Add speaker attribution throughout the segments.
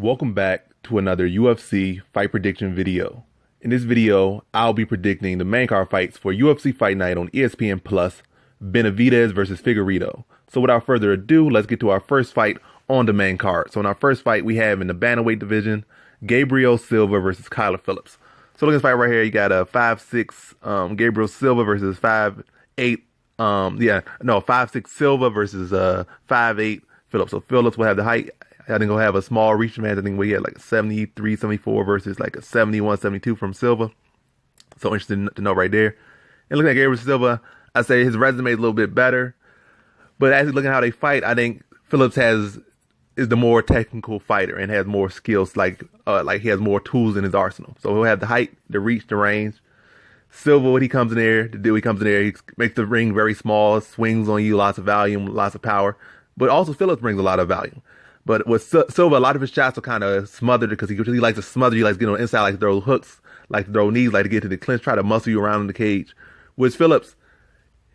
Speaker 1: Welcome back to another UFC fight prediction video. In this video, I'll be predicting the main card fights for UFC Fight Night on ESPN Plus, Benavidez versus Figueiredo. So without further ado, let's get to our first fight on the main card. So in our first fight, we have in the bantamweight division, Gabriel Silva versus Phillips. So look at this fight right here. You got a 5'6" Gabriel Silva versus 5'8". 5'6" Silva versus 5'8" Phillips. So Phillips will have the height. I think he'll have a small reach advantage. I think we had like a 73, 74 versus like a 71, 72 from Silva. So interesting to know right there. And looking at Gabriel Silva, I say his resume is a little bit better. But as you look at how they fight, I think Phillips is the more technical fighter and has more skills. Like he has more tools in his arsenal. So he'll have the height, the reach, the range. Silva, when he comes in there, he makes the ring very small, swings on you, lots of volume, lots of power. But also Phillips brings a lot of value. But with Silva, a lot of his shots are kind of smothered because he likes to smother you, likes to get on the inside, like to throw hooks, like to throw knees, like to get to the clinch, try to muscle you around in the cage. With Phillips,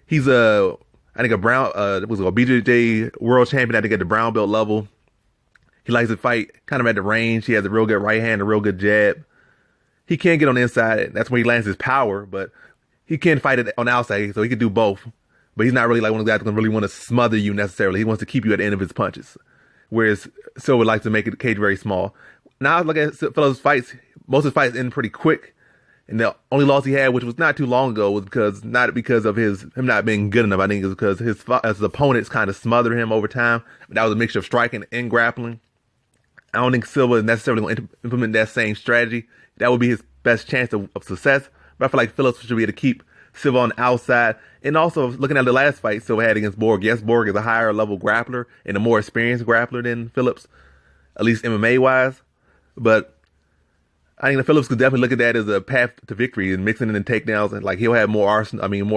Speaker 1: he's a BJJ world champion, I think at the brown belt level. He likes to fight kind of at the range. He has a real good right hand, a real good jab. He can get on the inside. That's where he lands his power, but he can fight it on the outside, so he can do both. But he's not really like one of the guys that's going to really want to smother you necessarily. He wants to keep you at the end of his punches. Whereas Silva likes to make the cage very small. Now I look at Phillips' fights. Most of his fights end pretty quick. And the only loss he had, which was not too long ago, was not because of him not being good enough. I think it was because his opponents kind of smothered him over time. That was a mixture of striking and grappling. I don't think Silva is necessarily going to implement that same strategy. That would be his best chance of success. But I feel like Phillips should be able to keep Silva on the outside. And also, looking at the last fight Silva had against Borg, yes, Borg is a higher level grappler and a more experienced grappler than Phillips, at least MMA-wise. But I think that Phillips could definitely look at that as a path to victory and mixing in the takedowns. And like he'll have more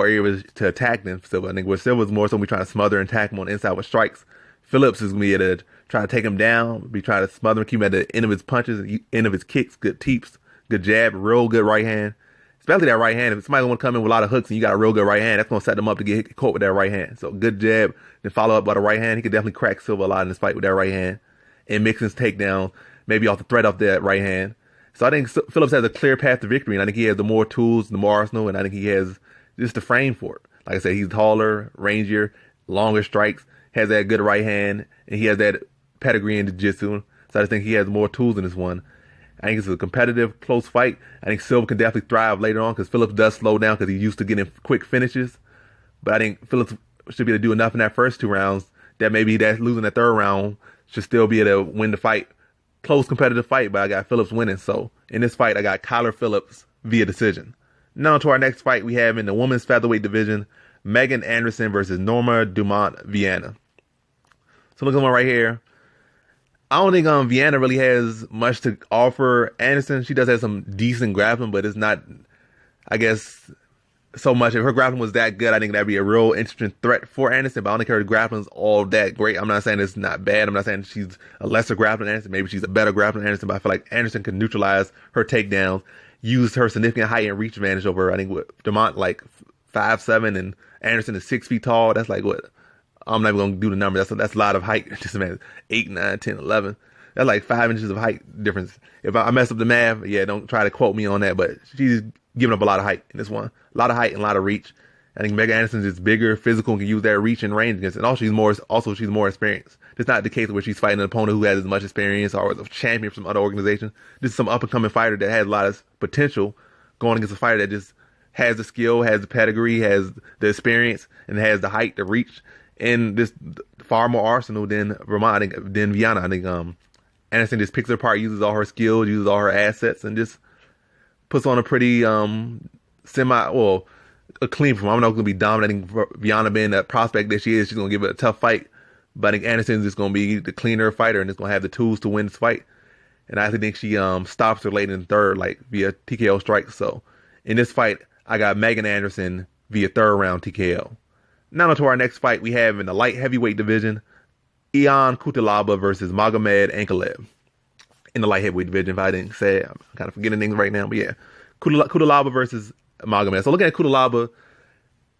Speaker 1: areas to attack than Silva. I think with Silva's more so we trying to smother and attack him on the inside with strikes. Phillips is going to be able to try to take him down, be trying to smother him, keep him at the end of his punches, end of his kicks, good teeps, good jab, real good right hand. Especially that right hand. If somebody want to come in with a lot of hooks and you got a real good right hand, that's going to set them up to get caught with that right hand. So good jab, then follow up by the right hand. He could definitely crack Silva a lot in this fight with that right hand. And mix his takedown, maybe off the threat off that right hand. So I think Phillips has a clear path to victory. And I think he has the more tools, the more arsenal. And I think he has just the frame for it. Like I said, he's taller, rangier, longer strikes, has that good right hand. And he has that pedigree in jiu-jitsu. So I just think he has more tools in this one. I think it's a competitive, close fight. I think Silva can definitely thrive later on because Phillips does slow down because he's used to getting quick finishes. But I think Phillips should be able to do enough in that first two rounds that maybe that losing that third round should still be able to win the fight. Close, competitive fight, but I got Phillips winning. So in this fight, I got Phillips via decision. Now to our next fight we have in the women's featherweight division, Megan Anderson versus Norma Dumont Viana. So look at one right here. I don't think Viana really has much to offer Anderson. She does have some decent grappling, but it's not, I guess, so much. If her grappling was that good, I think that'd be a real interesting threat for Anderson. But I don't think her grappling's all that great. I'm not saying it's not bad. I'm not saying she's a lesser grappler than Anderson. Maybe she's a better grappler than Anderson. But I feel like Anderson can neutralize her takedowns, use her significant height and reach advantage over her. I think with Dumont like 5'7" and Anderson is 6 feet tall. That's like what? I'm not even going to do the number. That's a lot of height. Just man, 8, 9, 10, 11. That's like 5 inches of height difference. If I mess up the math, yeah, don't try to quote me on that. But she's giving up a lot of height in this one. A lot of height and a lot of reach. I think Megan Anderson is bigger, physical, and can use that reach and range against it. And also she's more experienced. It's not the case where she's fighting an opponent who has as much experience or is a champion from some other organization. This is some up-and-coming fighter that has a lot of potential going against a fighter that just has the skill, has the pedigree, has the experience, and has the height, the reach. And this far more arsenal than Viana. I think Anderson just picks her apart, uses all her skills, uses all her assets, and just puts on a pretty a clean performance. I'm not going to be dominating Viana being that prospect that she is. She's going to give it a tough fight. But I think Anderson's just going to be the cleaner fighter and is going to have the tools to win this fight. And I actually think she stops her late in the third, like via TKO strike. So in this fight, I got Megan Anderson via third round TKO. Now to our next fight we have in the light heavyweight division, Cutelaba versus Magomed Ankalaev. In the light heavyweight division, if I didn't say it, I'm kind of forgetting things right now, but yeah. Cutelaba versus Magomed. So looking at Cutelaba,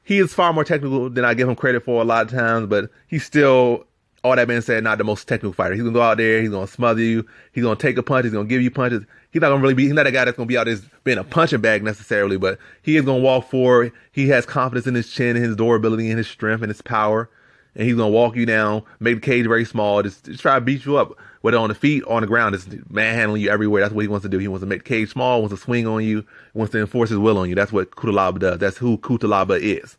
Speaker 1: he is far more technical than I give him credit for a lot of times, but he's still all that being said, not the most technical fighter. He's gonna go out there, he's gonna smother you, he's gonna take a punch, he's gonna give you punches. He's not a guy that's gonna be out there being a punching bag necessarily, but he is gonna walk forward. He has confidence in his chin and his durability and his strength and his power. And he's gonna walk you down, make the cage very small, just try to beat you up, whether on the feet or on the ground, just manhandling you everywhere. That's what he wants to do. He wants to make the cage small, wants to swing on you, wants to enforce his will on you. That's what Cutelaba does. That's who Cutelaba is.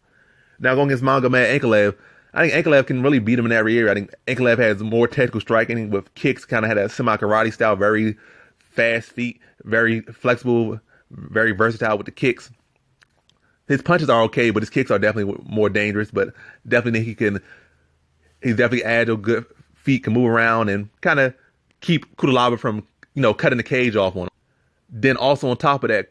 Speaker 1: Now going against Magomed Ankalaev, I think Ankalaev can really beat him in every area. I think Ankalaev has more technical striking with kicks, kind of had a semi-karate style, very fast feet, very flexible, very versatile with the kicks. His punches are okay, but his kicks are definitely more dangerous, but definitely he's definitely agile, good feet, can move around and kind of keep Cutelaba from, cutting the cage off on him. Then also on top of that,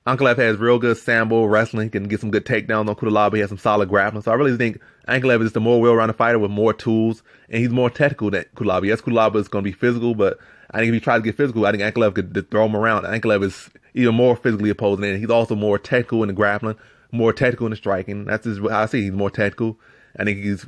Speaker 1: Ankalaev has real good sambo wrestling, can get some good takedowns on Cutelaba. He has some solid grappling. So I really think Ankalaev is the more well-rounded fighter with more tools, and he's more technical than Cutelaba. Yes, Cutelaba is going to be physical, but I think if he tries to get physical, I think Ankalaev could throw him around. Ankalaev is even more physically opposing, and he's also more technical in the grappling, more technical in the striking. That's just how I see it. He's more technical. I think he's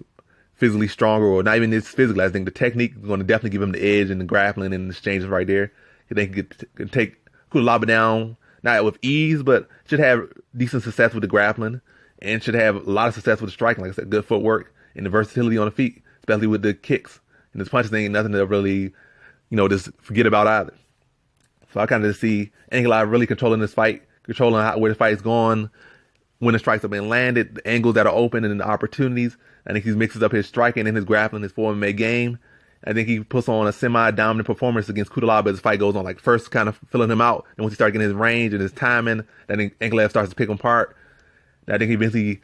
Speaker 1: physically stronger, or not even just physically. I think the technique is going to definitely give him the edge in the grappling and the exchanges right there. I think he can take Cutelaba down, not with ease, but should have decent success with the grappling and should have a lot of success with the striking. Like I said, good footwork and the versatility on the feet, especially with the kicks. And his punches ain't nothing to really, just forget about either. So I kind of see Ankalaev really controlling this fight, controlling where the fight is going, when the strikes have been landed, the angles that are open and the opportunities. I think he mixes up his striking and his grappling, his MMA game. I think he puts on a semi-dominant performance against Cutelaba as the fight goes on. Like first kind of filling him out, and once he starts getting his range and his timing, I think Ankalaev starts to pick him apart. I think he eventually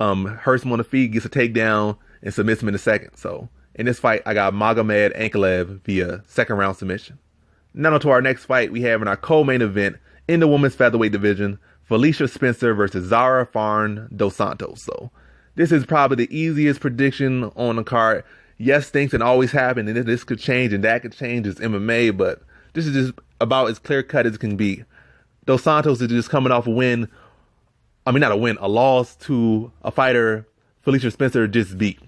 Speaker 1: hurts him on the feet, gets a takedown, and submits him in the second. So in this fight, I got Magomed Ankalaev via second round submission. Now on to our next fight we have in our co-main event in the women's featherweight division, Felicia Spencer versus Zara Farn dos Santos. So this is probably the easiest prediction on the card. Yes, things can always happen, and this could change, and that could change. It's MMA, but this is just about as clear-cut as it can be. Dos Santos is just coming off a win. I mean, not a win, a loss to a fighter Felicia Spencer just beat.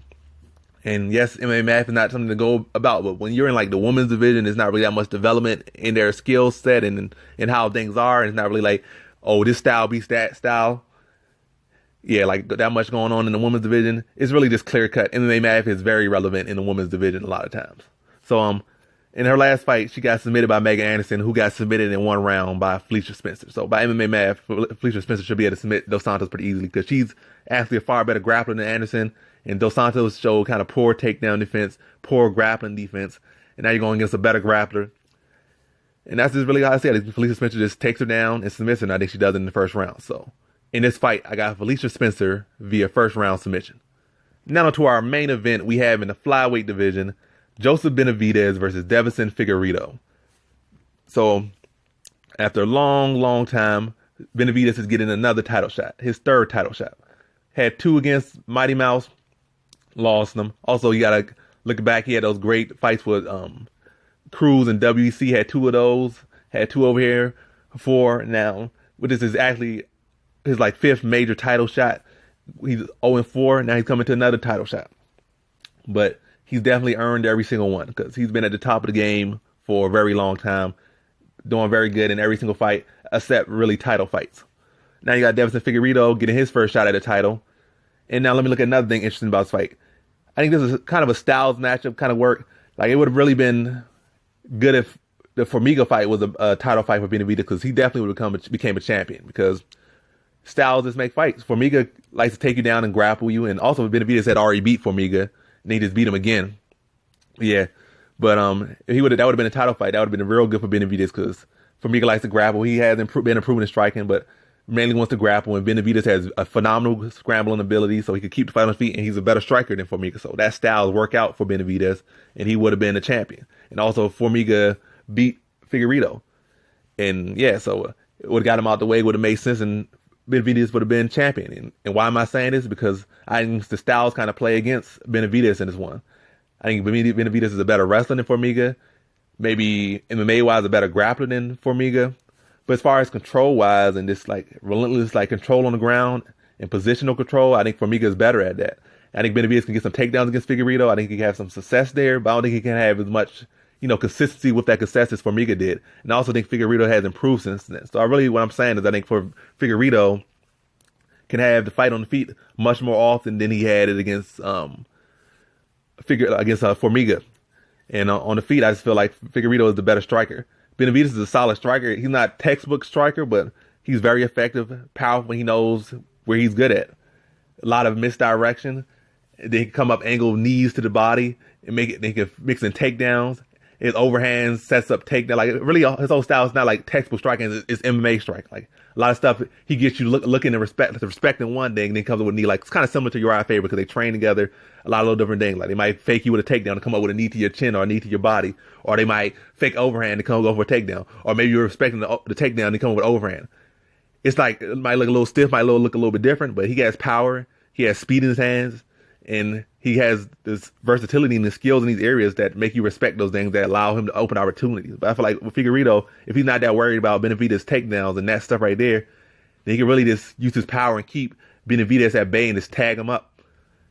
Speaker 1: And yes, MMA math is not something to go about, but when you're in like the women's division, there's not really that much development in their skill set and how things are. And it's not really like, oh, this style beats that style. Yeah, like that much going on in the women's division. It's really just clear cut. MMA math is very relevant in the women's division a lot of times. So in her last fight, she got submitted by Megan Anderson, who got submitted in one round by Felicia Spencer. So by MMA math, Felicia Spencer should be able to submit Dos Santos pretty easily because she's actually a far better grappler than Anderson. And Dos Santos showed kind of poor takedown defense, poor grappling defense. And now you're going against a better grappler. And that's just really how I say it. Felicia Spencer just takes her down and submits her. And I think she does it in the first round. So in this fight, I got Felicia Spencer via first round submission. Now to our main event we have in the flyweight division, Joseph Benavidez versus Devison Figueiredo. So after a long time, Benavidez is getting another title shot, his third title shot. Had two against Mighty Mouse, lost them. Also, you got to look back, he had those great fights with Cruz and WEC, had two of those, had two over here, four now. But this is actually his like fifth major title shot. He's 0-4, now he's coming to another title shot. But he's definitely earned every single one because he's been at the top of the game for a very long time, doing very good in every single fight, except really title fights. Now you got Devison Figueiredo getting his first shot at the title. And now let me look at another thing interesting about this fight. I think this is kind of a styles matchup kind of work. Like it would have really been good if the Formiga fight was a title fight for Benavidez because he definitely would became a champion because styles just make fights. Formiga likes to take you down and grapple you. And also Benavidez had already beat Formiga and he just beat him again. Yeah. But if that would have been a title fight, that would have been real good for Benavidez because Formiga likes to grapple. He has been improving his striking, but mainly wants to grapple. And Benavidez has a phenomenal scrambling ability, so he could keep the fight on his feet, and he's a better striker than Formiga. So that style work out for Benavidez, and he would have been a champion. And also Formiga beat Figueiredo. And yeah, so it would have got him out the way, would have made sense, and Benavidez would have been champion. And why am I saying this? Because I think the styles kind of play against Benavidez in this one. I think Benavidez is a better wrestler than Formiga. Maybe MMA-wise, a better grappler than Formiga. But as far as control-wise and this like relentless like control on the ground and positional control, I think Formiga is better at that. I think Benavidez can get some takedowns against Figueiredo. I think he can have some success there, but I don't think he can have as much, consistency with that success as Formiga did. And I also think Figueiredo has improved since then. So what I'm saying is I think for Figueiredo can have the fight on the feet much more often than he had it against Formiga. And on the feet, I just feel like Figueiredo is the better striker. Benavidez is a solid striker. He's not textbook striker, but he's very effective, powerful. He knows where he's good at. A lot of misdirection. Then he can come up, angle knees to the body, and they can mix in takedowns. His overhand sets up takedown. Like, really, his whole style is not like textbook striking. It's MMA strike. Like, a lot of stuff, he gets you looking and respecting one thing, and then comes up with a knee. Like, it's kind of similar to Uriah Faber because they train together. A lot of little different things. Like, they might fake you with a takedown and come up with a knee to your chin or a knee to your body. Or they might fake overhand and go for a takedown. Or maybe you're respecting the takedown and come up with overhand. It's like, it might look a little stiff, might look a little bit different, but he has power. He has speed in his hands. And he has this versatility and the skills in these areas that make you respect those things that allow him to open opportunities. But I feel like with Figueiredo, if he's not that worried about Benavidez takedowns and that stuff right there, then he can really just use his power and keep Benavidez at bay and just tag him up.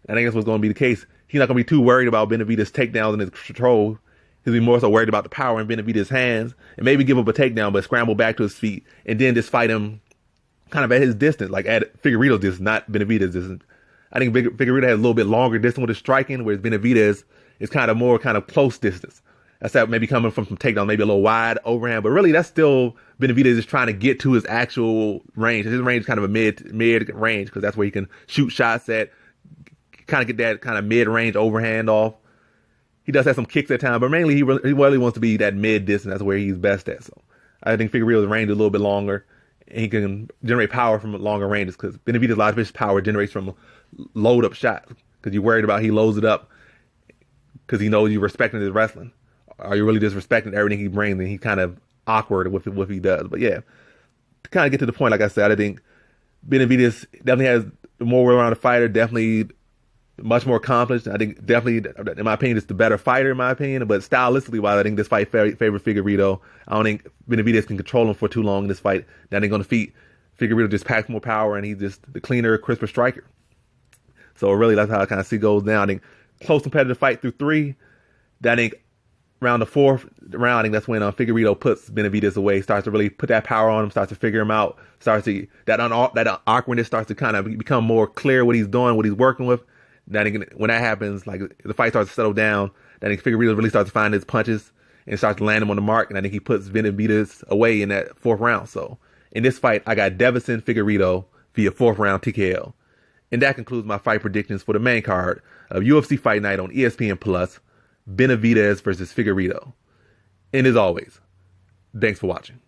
Speaker 1: I think that's what's going to be the case. He's not going to be too worried about Benavidez takedowns and his control. He'll be more so worried about the power in Benavidez's hands and maybe give up a takedown, but scramble back to his feet and then just fight him kind of at his distance, like at Figueiredo's distance, not Benavidez's distance. I think Figueiredo has a little bit longer distance with his striking, whereas Benavidez is kind of close distance. That's that maybe coming from some takedown, maybe a little wide overhand, but really that's still Benavidez is trying to get to his actual range. His range is kind of a mid range because that's where he can shoot shots at, kind of get that kind of mid range overhand off. He does have some kicks at times, but mainly he really wants to be that mid distance. That's where he's best at. So I think Figueiredo's range is a little bit longer, and he can generate power from longer ranges because Benavidez, a lot of his power generates from load up shots because you're worried about he loads it up because he knows you're respecting his wrestling. Are you really just respecting everything he brings, and he's kind of awkward with what he does. But yeah, to kind of get to the point, like I said, I think Benavidez definitely has the more well-rounded fighter, definitely much more accomplished. I think definitely, in my opinion, is the better fighter in my opinion. But stylistically wise, I think this fight favors Figueiredo. I don't think Benavidez can control him for too long in this fight. That ain't going to defeat Figueiredo. Just packs more power, and he's just the cleaner, crisper striker. So really, that's how I kind of see goes down. I think close competitive fight through 3. That I think around the 4th round, I think that's when Figueiredo puts Benavidez away, starts to really put that power on him, starts to figure him out, starts to that awkwardness starts to kind of become more clear what he's doing, what he's working with. Then when that happens, like the fight starts to settle down, then I think Figueiredo really starts to find his punches and starts to land him on the mark, and I think he puts Benavidez away in that 4th round. So in this fight, I got Devison Figueiredo via 4th round TKO. And that concludes my fight predictions for the main card of UFC Fight Night on ESPN Plus, Benavidez versus Figueiredo. And as always, thanks for watching.